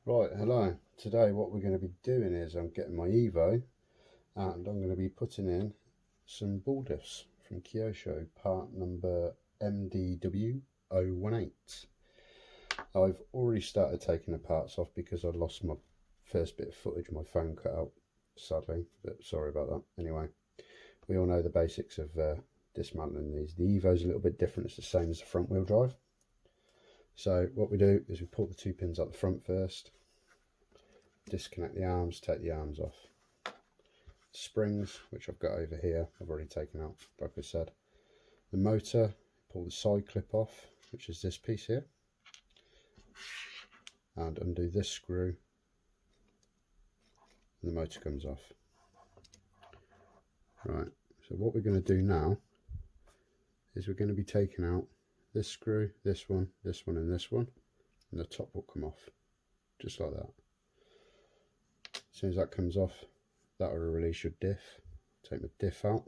Right, hello. Today what we're going to be doing is I'm getting my Evo and I'm going to be putting in some ball diffs from Kyosho, part number MDW018. I've already started taking the parts off because I lost my first bit of footage. My phone cut out, sadly, but sorry about that. Anyway, we all know the basics of dismantling these. The Evo's a little bit different. It's the same as the front wheel drive. So what we do is we pull the two pins out the front first, disconnect the arms, take the arms off. Springs, which I've got over here, I've already taken out, like I said. The motor, pull the side clip off, which is this piece here, and undo this screw, and the motor comes off. Right, so what we're going to do now is we're going to be taking out this screw, this one, and this one, and the top will come off, just like that. As soon as that comes off, that will release your diff. Take the diff out.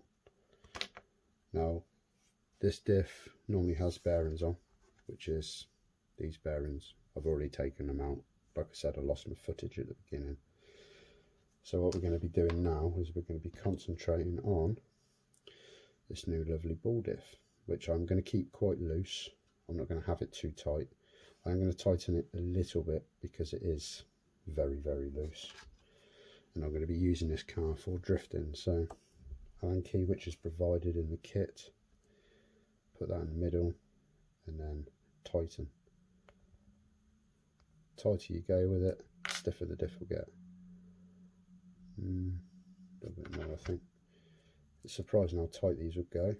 Now, this diff normally has bearings on, which is these bearings. I've already taken them out. Like I said, I lost my footage at the beginning. So what we're going to be doing now is we're going to be concentrating on this new lovely ball diff, which I'm going to keep quite loose. I'm not going to have it too tight. I'm going to tighten it a little bit because it is very, very loose. And I'm going to be using this car for drifting. So Allen key, which is provided in the kit, put that in the middle and then tighten. Tighter you go with it, stiffer the diff will get. A little bit more, I think. It's surprising how tight these would go.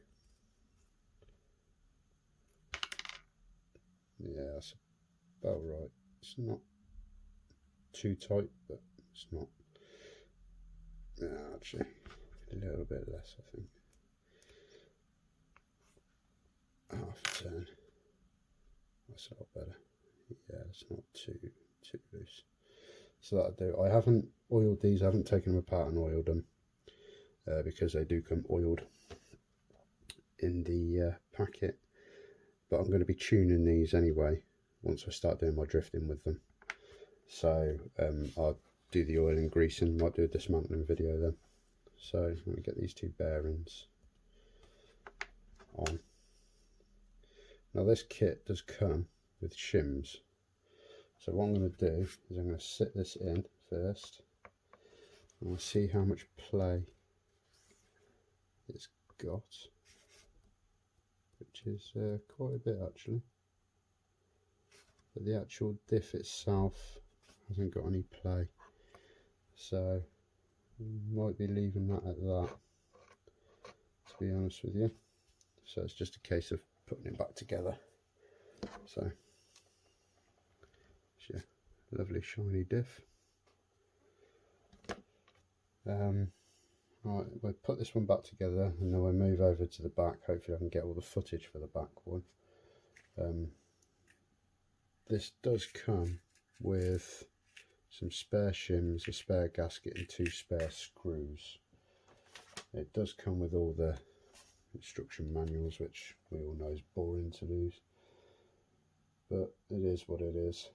Yeah, that's about right. It's not too tight, but it's not. Yeah, actually, a little bit less, I think. Half a turn. That's a lot better. Yeah, it's not too loose. So that'll do. I haven't oiled these. I haven't taken them apart and oiled them because they do come oiled in the packet. But I'm going to be tuning these anyway once I start doing my drifting with them. So I'll do the oil and greasing, might do a dismantling video then. So let me get these two bearings on. Now this kit does come with shims. So what I'm going to do is I'm going to sit this in first and we'll see how much play it's got, which is quite a bit actually. But the actual diff itself hasn't got any play, so might be leaving that at that, to be honest with you. So it's just a case of putting it back together. So it's your lovely shiny diff. Right, we'll put this one back together and then we'll move over to the back. Hopefully I can get all the footage for the back one. This does come with some spare shims, a spare gasket and two spare screws. It does come with all the instruction manuals, which we all know is boring to lose, but it is what it is.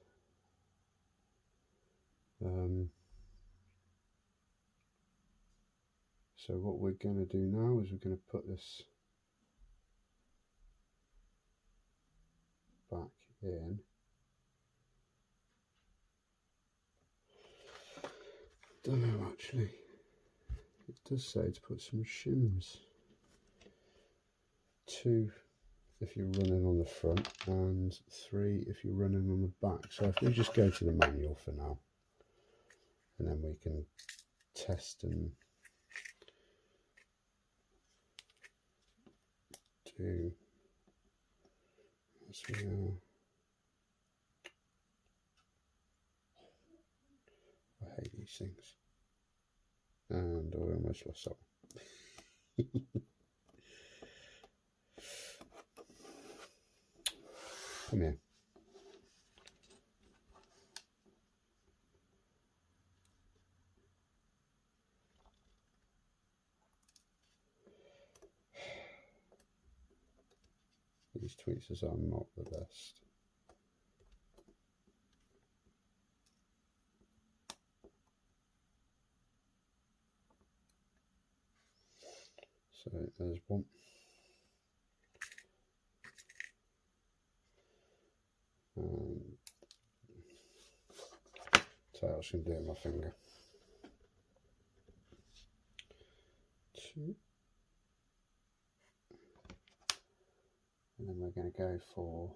So what we're going to do now is we're going to put this back in. Don't know actually. It does say to put some shims. 2 if you're running on the front and 3 if you're running on the back. So if we just go to the manual for now, and then we can test and do as we are. I hate these things. And I almost lost that one. Come here. These tweezers are not the best. So there's one. So I was going to do it with my finger. 2. And then we're going to go for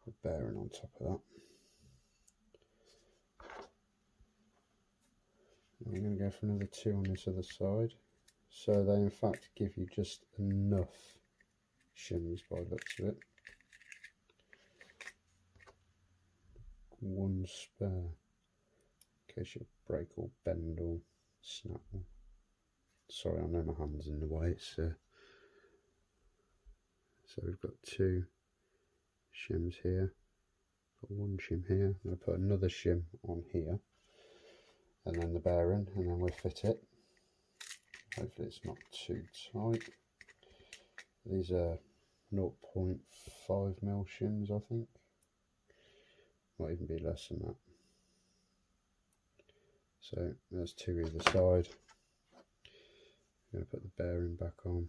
a bearing on top of that. And we're going to go for another 2 on this other side. So they in fact give you just enough shims by the looks of it. 1 spare in case you break or bend or snap one. Sorry, I know my hand's in the way. So we've got 2 shims here, got 1 shim here. I'm going to put another shim on here, and then the bearing, and then we'll fit it. Hopefully it's not too tight. These are 0.5mm shims, I think. Might even be less than that. So there's 2 either side. I'm going to put the bearing back on.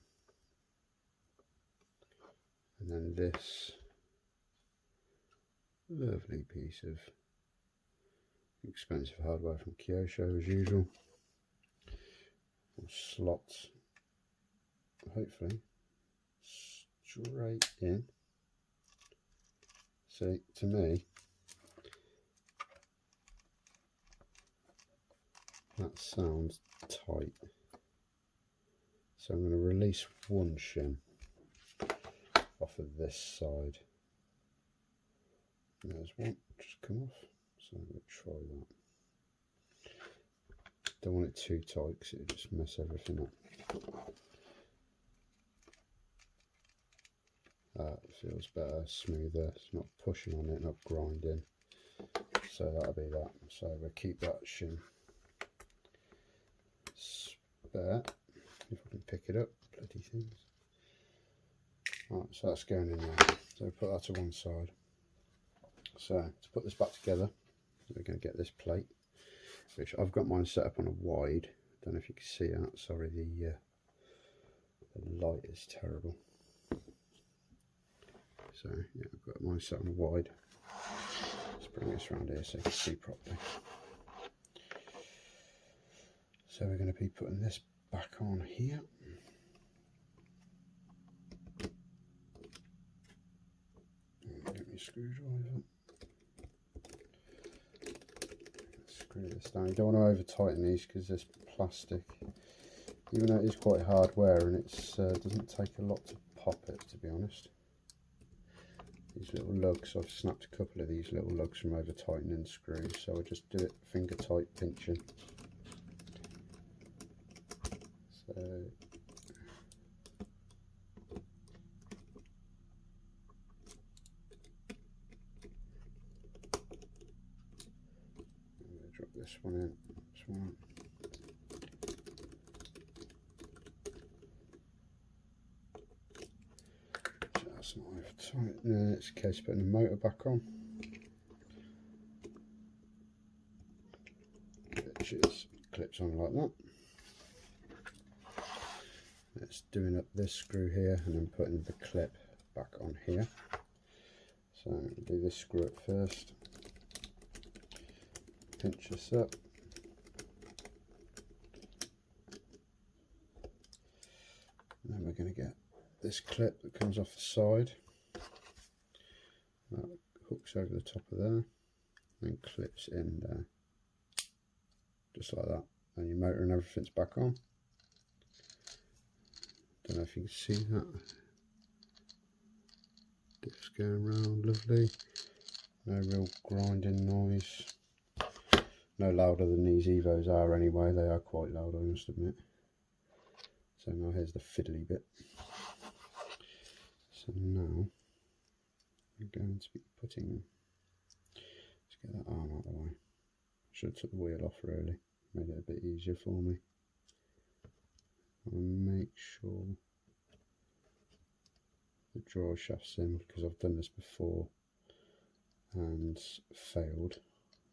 And then this lovely piece of expensive hardware from Kyosho as usual. Slots, hopefully, straight in. See, to me, that sounds tight. So I'm going to release 1 shim off of this side. There's one, just come off. So I'm going to try that. Don't want it too tight because it'll just mess everything up. That feels better, smoother. It's not pushing on it, not grinding. So that'll be that. So we'll keep that shim spare if I can pick it up. Bloody things. Right, so that's going in there. So put that to one side. So to put this back together, we're going to get this plate, which I've got mine set up on a wide. Don't know if you can see that. Sorry, the light is terrible. So yeah, I've got mine set on a wide. Let's bring this around here so you can see properly. So we're going to be putting this back on here. Get me a screwdriver. Screw this down. You don't want to over tighten these because this plastic, even though it is quite hard wear, and it doesn't take a lot to pop it, to be honest. These little lugs, I've snapped a couple of these little lugs from over tightening screws, so I just do it finger tight pinching. So I'm going to drop this one in, this one. That's not over tight. Then it's a case of putting the motor back on, which is clips on like that. It's doing up this screw here and then putting the clip back on here. So do this screw up first, pinch this up, and then we're going to get this clip that comes off the side, that hooks over the top of there and clips in there, just like that, and your motor and everything's back on. Don't know if you can see that. Diff's going round, lovely. No real grinding noise. No louder than these Evos are anyway. They are quite loud, I must admit. So now here's the fiddly bit. So now I'm going to be putting. Let's get that arm out of the way. Should have took the wheel off really. Made it a bit easier for me. I'll make sure the drawer shaft's in, because I've done this before and failed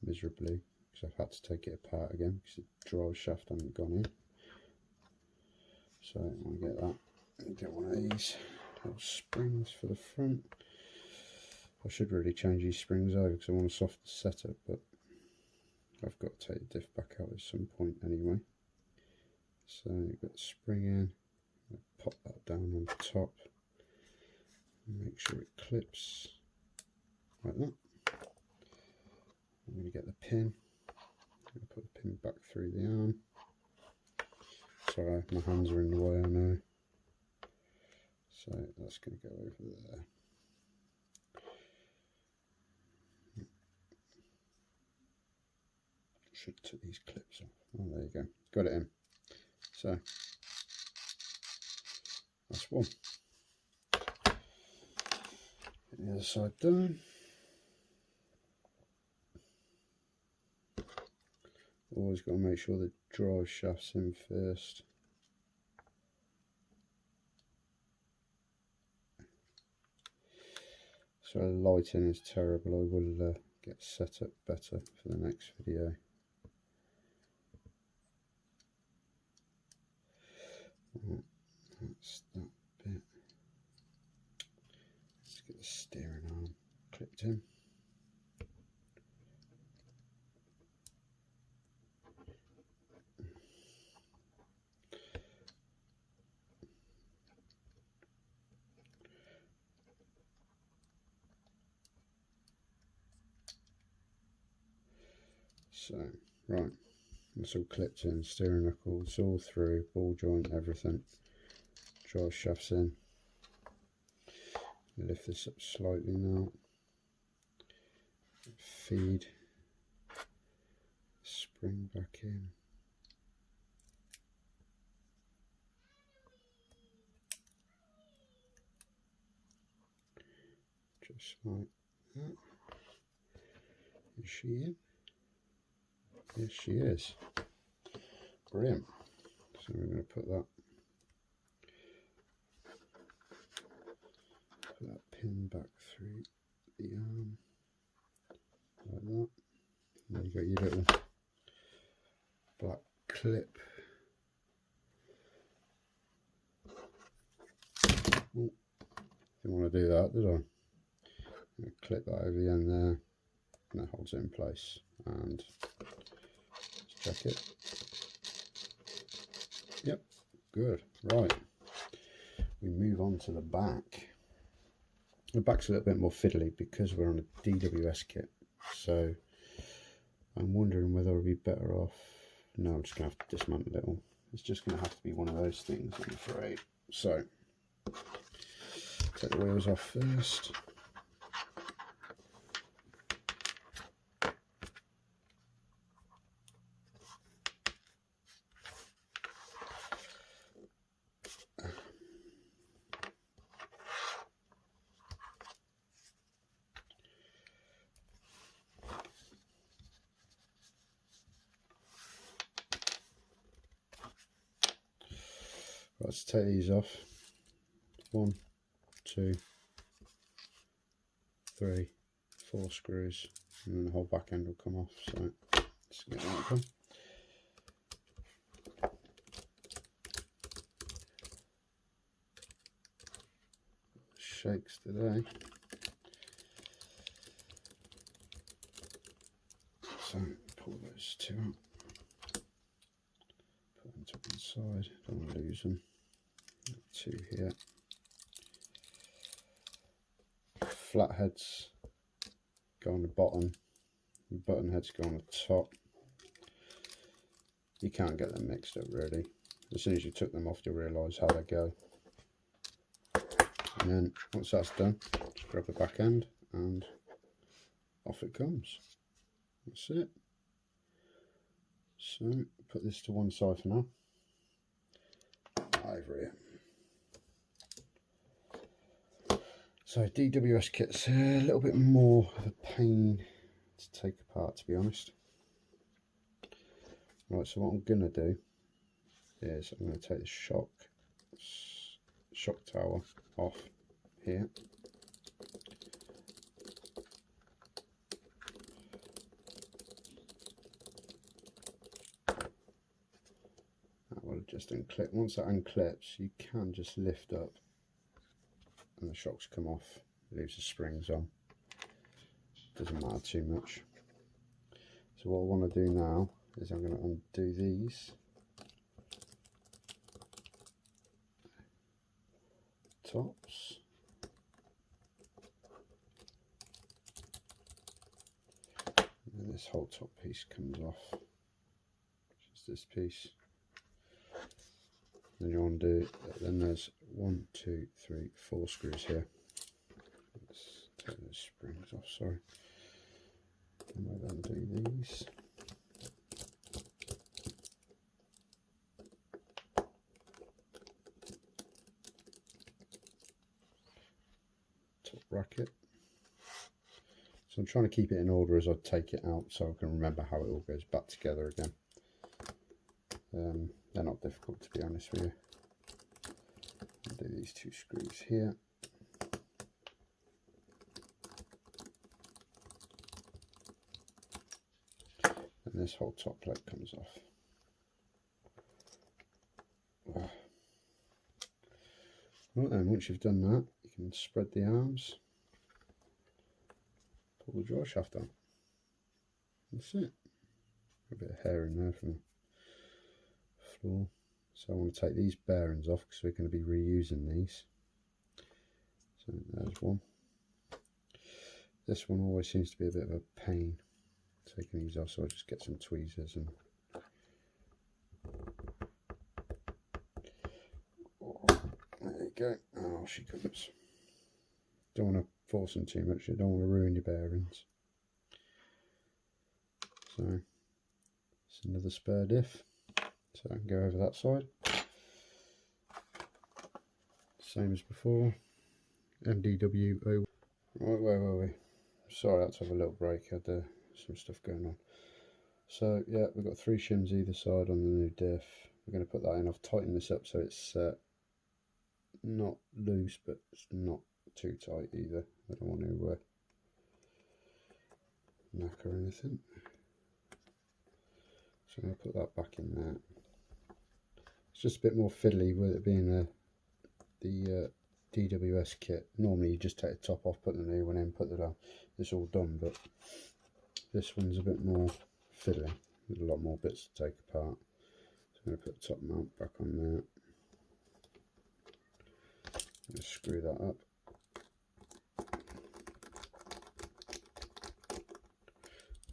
miserably. because I've had to take it apart again because the drive shaft hasn't gone in. So I'll get that and get one of these little springs for the front. I should really change these springs over because I want a softer setup, but I've got to take the diff back out at some point anyway. So you've got the spring in, pop that down on top, and make sure it clips like that. I'm going to get the pin, I'm going to put the pin back through the arm. Sorry, my hands are in the way, I know. So that's going to go over there. Should take these clips off. Oh, there you go. Got it in. So that's one. Get the other side done. Always got to make sure the drive shaft's in first. So the lighting is terrible. I will get set up better for the next video. Right, that's that bit. Let's get the steering arm clipped in. So, right, it's all clipped in, steering knuckles all through, ball joint, everything. Drive shafts in. Lift this up slightly now. Feed. Spring back in. Just like that. Is she in? Yes, she is. Brilliant. So we're going to put that pin back through the arm like that. And then you've got your little black clip. Oh, didn't want to do that, did I? I'm going to clip that over the end there, and that holds it in place. And let's check it. Yep, good. Right, we move on to the back. The back's a little bit more fiddly because we're on a DWS kit, so I'm wondering whether I'd be better off. No, I'm just going to have to dismantle it all. It's just going to have to be one of those things, I'm afraid. So, take the wheels off first. Let's take these off. 1, 2, 3, 4 screws, and then the whole back end will come off. So let's get that done. Shakes today. So pull those two out. Put them to one side. Don't want to lose them. 2 here. Flat heads go on the bottom, button heads go on the top. You can't get them mixed up really. As soon as you took them off, you'll realise how they go. And then once that's done, just grab the back end and off it comes. That's it. So put this to one side for now. Over here. So DWS kit's a little bit more of a pain to take apart, to be honest. Right, so what I'm going to do is I'm going to take the shock tower off here. just unclip. Once that unclips, you can just lift up and the shocks come off. It leaves the springs on. Doesn't matter too much. So what I want to do now is I'm going to undo these tops. And then this whole top piece comes off, which is this piece. Then you undo, then there's 1, 2, 3, 4 screws here. Let's take those springs off, sorry. And we'll undo these. Top bracket. So I'm trying to keep it in order as I take it out so I can remember how it all goes back together again. They're not difficult, to be honest with you. I'll do these 2 screws here. And this whole top plate comes off. Right then, once you've done that, you can spread the arms, pull the draw shaft on. That's it. A bit of hair in there from the floor. So I want to take these bearings off because we're going to be reusing these. So there's one. This one always seems to be a bit of a pain taking these off, so I just get some tweezers and there you go. Oh, she comes. Don't want to force them too much, you don't want to ruin your bearings. So it's another spare diff, so I can go over that side. Same as before. MDW0. Right, where were we? Sorry, I had to have a little break, I had some stuff going on. So yeah, we've got 3 shims either side on the new diff. We're going to put that in. I've tightened this up so it's not loose, but it's not too tight either. I don't want to knack or anything. So I'm going to put that back in there. It's just a bit more fiddly with it being the DWS kit. Normally you just take the top off, put the new one in, put that on. It's all done, but this one's a bit more fiddly. There's a lot more bits to take apart. So I'm going to put the top mount back on there. Just screw that up.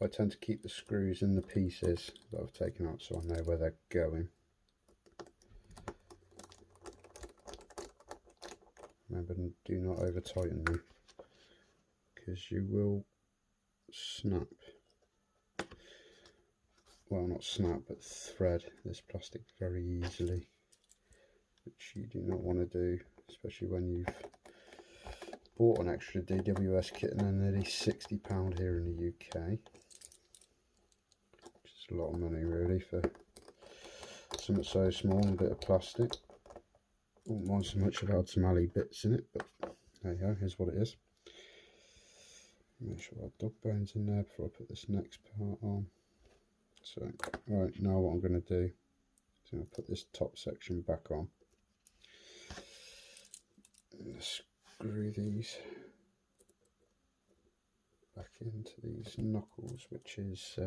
I tend to keep the screws in the pieces that I've taken out so I know where they're going. Remember, do not over tighten them because you will snap. Well, not snap, but thread this plastic very easily, which you do not want to do, especially when you've bought an extra DWS kit and they're nearly £60 here in the UK, which is a lot of money really for something so small and a bit of plastic. Wouldn't mind so much about some alley bits in it, but there you go, here's what it is. Make sure I have dog bones in there before I put this next part on. So, right, now what I'm going to do is I'm going to put this top section back on. And screw these back into these knuckles, which is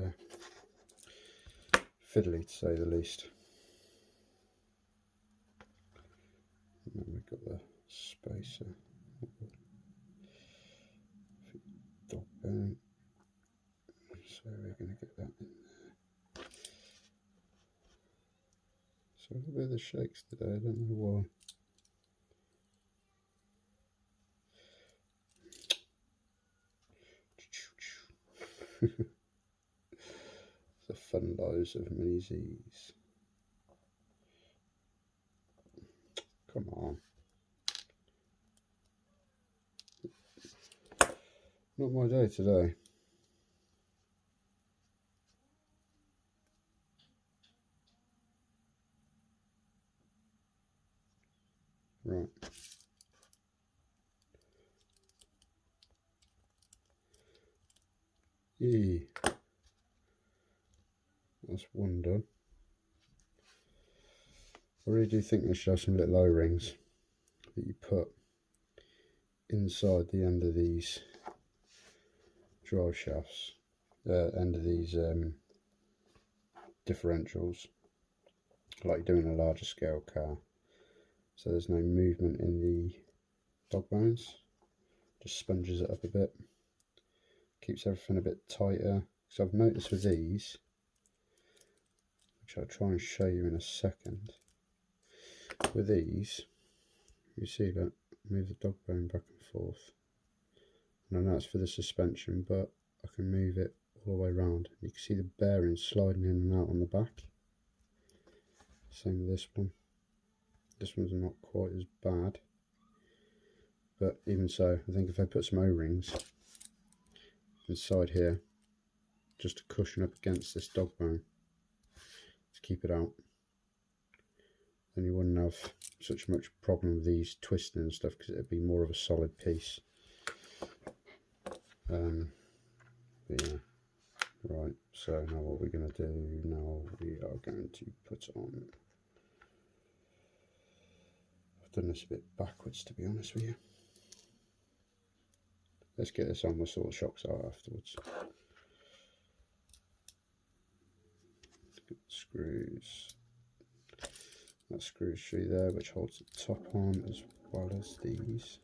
fiddly to say the least. And then we've got the spacer, dog bone, so we're going to get that in there. So a little bit of the shakes today, I don't know why. The fun lives of Mini-Z's. Come on. Not my day today. Right. Yee. That's one done. I really do think they should have some little O-rings that you put inside the end of these drive shafts, end of these differentials, like you do in a larger scale car, so there's no movement in the dog bones. Just sponges it up a bit, keeps everything a bit tighter. So I've noticed with these, which I'll try and show you in a second, with these, you see that, move the dog bone back and forth, and I know it's for the suspension, but I can move it all the way around. You can see the bearings sliding in and out on the back. Same with this one. This one's not quite as bad, but even so, I think if I put some O-rings inside here, just to cushion up against this dog bone to keep it out, then you wouldn't have such much problem with these twisting and stuff, because it'd be more of a solid piece. Yeah, right, so now what we're going to do, now we are going to put on, I've done this a bit backwards to be honest with you. Let's get this on, we'll sort the shocks out afterwards. Screws, that screw through there which holds the top on, as well as these.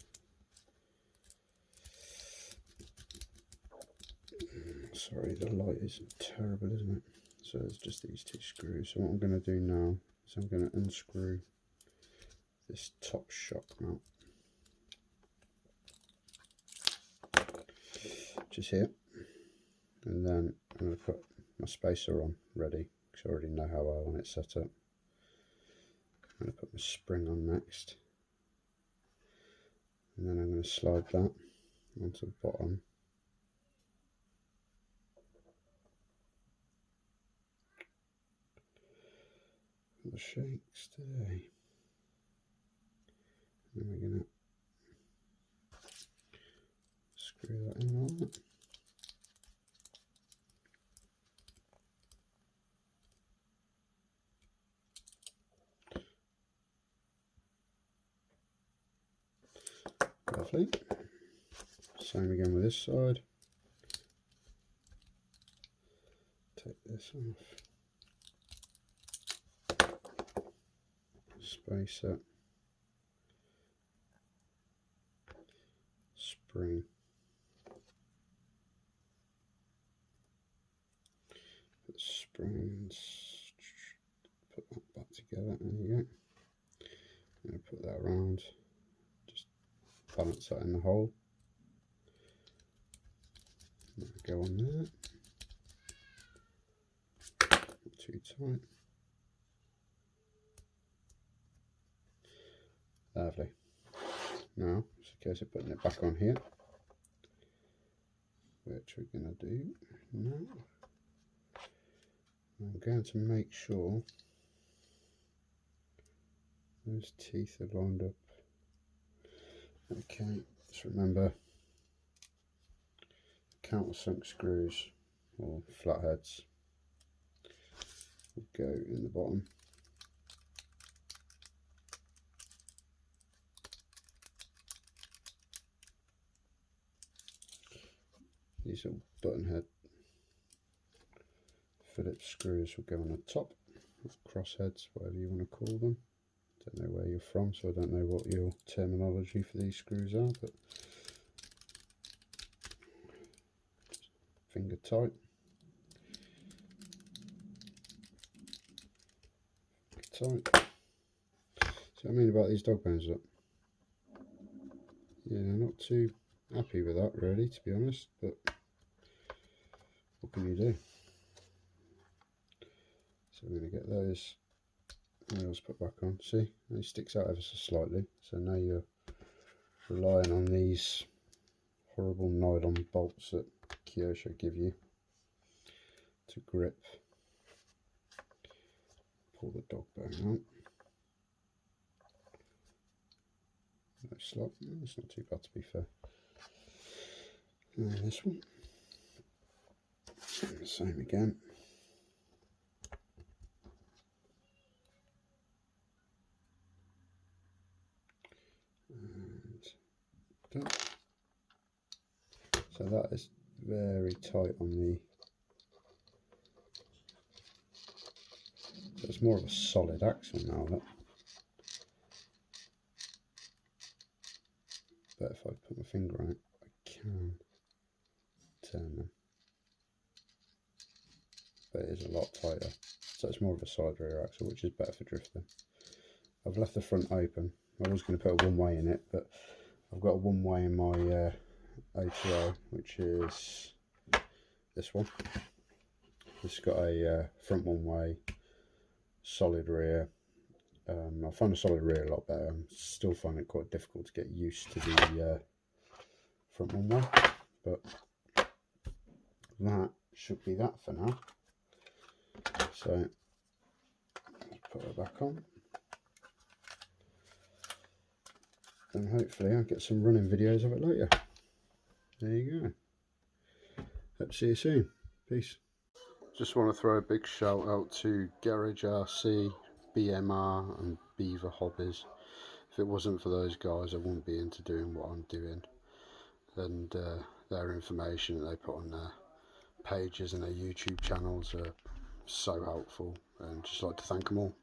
Sorry, the light is terrible, isn't it? So it's just these two screws. So what I'm going to do now is I'm going to unscrew this top shock mount, which is here, and then I'm going to put my spacer on ready, because I already know how I want it set up. I'm going to put my spring on next, and then I'm going to slide that onto the bottom. The shakes today. And then we're going to screw that in like that. Lovely. Same again with this side. Take this off. Spacer, spring, put springs, put that back together, there you go. I'm going to put that around, just balance that in the hole, go on there, not too tight. Lovely. Now it's a case of putting it back on here, which we're going to do now. I'm going to make sure those teeth are lined up. Okay, let's remember countersunk screws or flatheads will go in the bottom. These little button head Phillips screws will go on the top, cross heads, whatever you want to call them. Don't know where you're from, so I don't know what your terminology for these screws are, but finger tight. Tight. So I mean about these dog bones, look. Yeah, not too happy with that really, to be honest, but what can you do? So we're going to get those wheels put back on. See, it sticks out ever so slightly, so now you're relying on these horrible nylon bolts that Kyosho give you to grip. Pull the dog bone out. No slot, it's not too bad to be fair. And this one, same again. So that is very tight on the, so it's more of a solid axle now, look. But if I put my finger on it, I can turn them. But it is a lot tighter. So it's more of a side rear axle, which is better for drifting. I've left the front open. I was going to put a one-way in it, but I've got a one-way in my A2O, which is this one. It's got a front one-way, solid rear. I find the solid rear a lot better. I still find it quite difficult to get used to the front one-way, but that should be that for now. So put it back on, and hopefully I'll get some running videos of it later. There you go. Hope to see you soon. Peace. Just want to throw a big shout out to Garage RC, BMR and Beaver Hobbies. If it wasn't for those guys, I wouldn't be into doing what I'm doing, and their information that they put on their pages and their YouTube channels are so helpful, and just like to thank them all.